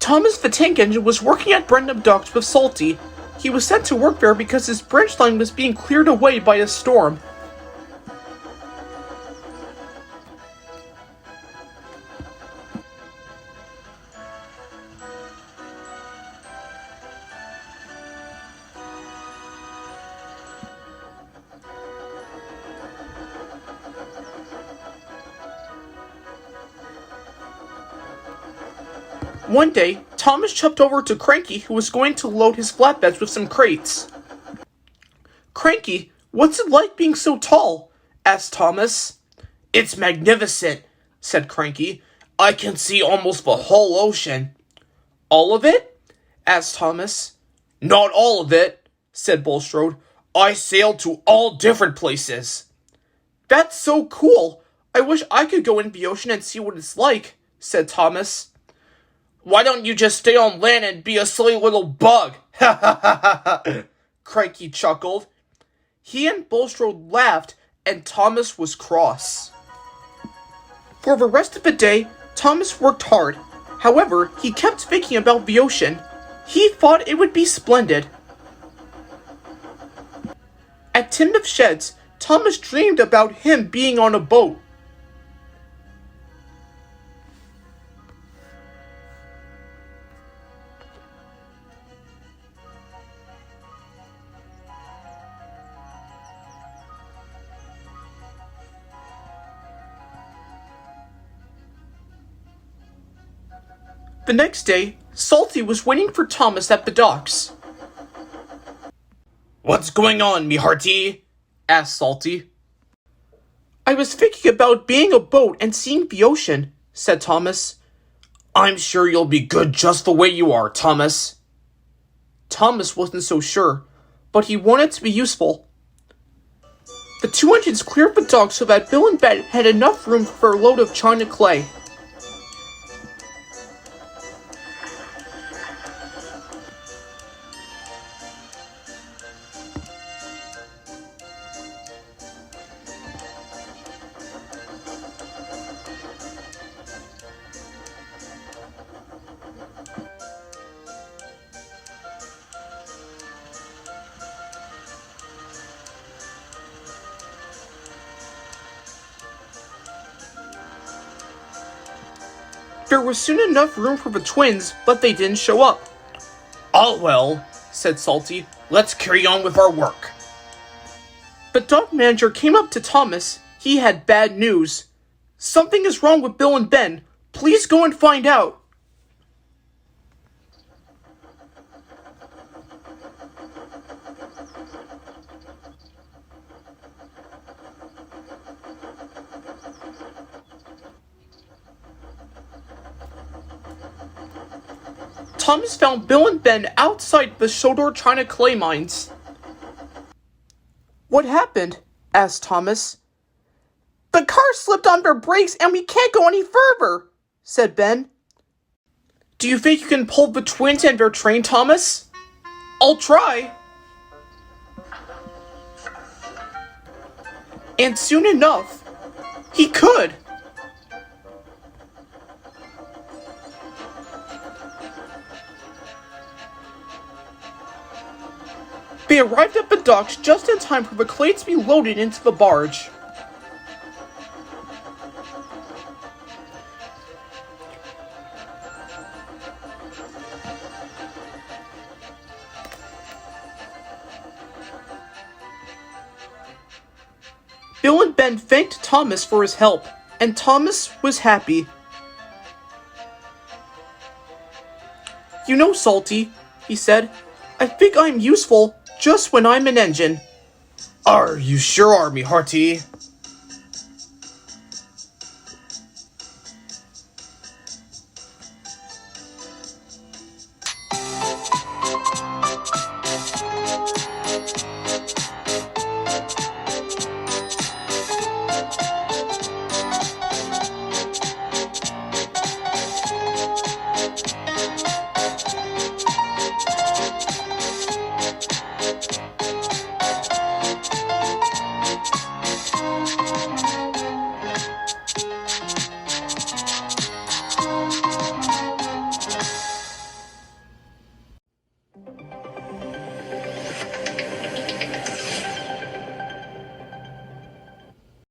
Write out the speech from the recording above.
Thomas the Tank Engine was working at Brendam Docks with Salty. He was sent to work there because his branch line was being cleared away by a storm. One day, Thomas jumped over to Cranky, who was going to load his flatbeds with some crates. "Cranky, what's it like being so tall?" asked Thomas. "It's magnificent," said Cranky. "I can see almost the whole ocean." "All of it?" asked Thomas. "Not all of it," said Bulstrode. "I sailed to all different places." "That's so cool. I wish I could go into the ocean and see what it's like," said Thomas. "Why don't you just stay on land and be a silly little bug?" Ha ha ha ha, Cranky chuckled. He and Bulstrode laughed, and Thomas was cross. For the rest of the day, Thomas worked hard. However, he kept thinking about the ocean. He thought it would be splendid. At Tin of Sheds, Thomas dreamed about him being on a boat. The next day, Salty was waiting for Thomas at the docks. "What's going on, me hearty?" asked Salty. "I was thinking about being a boat and seeing the ocean," said Thomas. "I'm sure you'll be good just the way you are, Thomas." Thomas wasn't so sure, but he wanted to be useful. The two engines cleared the docks so that Bill and Ben had enough room for a load of china clay. There was soon enough room for the twins, but they didn't show up. "Oh well," said Salty, "let's carry on with our work." The dock manager came up to Thomas. He had bad news. "Something is wrong with Bill and Ben. Please go and find out." Thomas found Bill and Ben outside the Shodor China clay mines. "What happened?" asked Thomas. "The car slipped on their brakes and we can't go any further," said Ben. "Do you think you can pull the twins and their train, Thomas?" "I'll try." And soon enough, he could. They arrived at the docks just in time for the clay to be loaded into the barge. Bill and Ben thanked Thomas for his help, and Thomas was happy. "You know, Salty," he said, "I think I'm useful just when I'm an engine." "You sure are, me hearty,"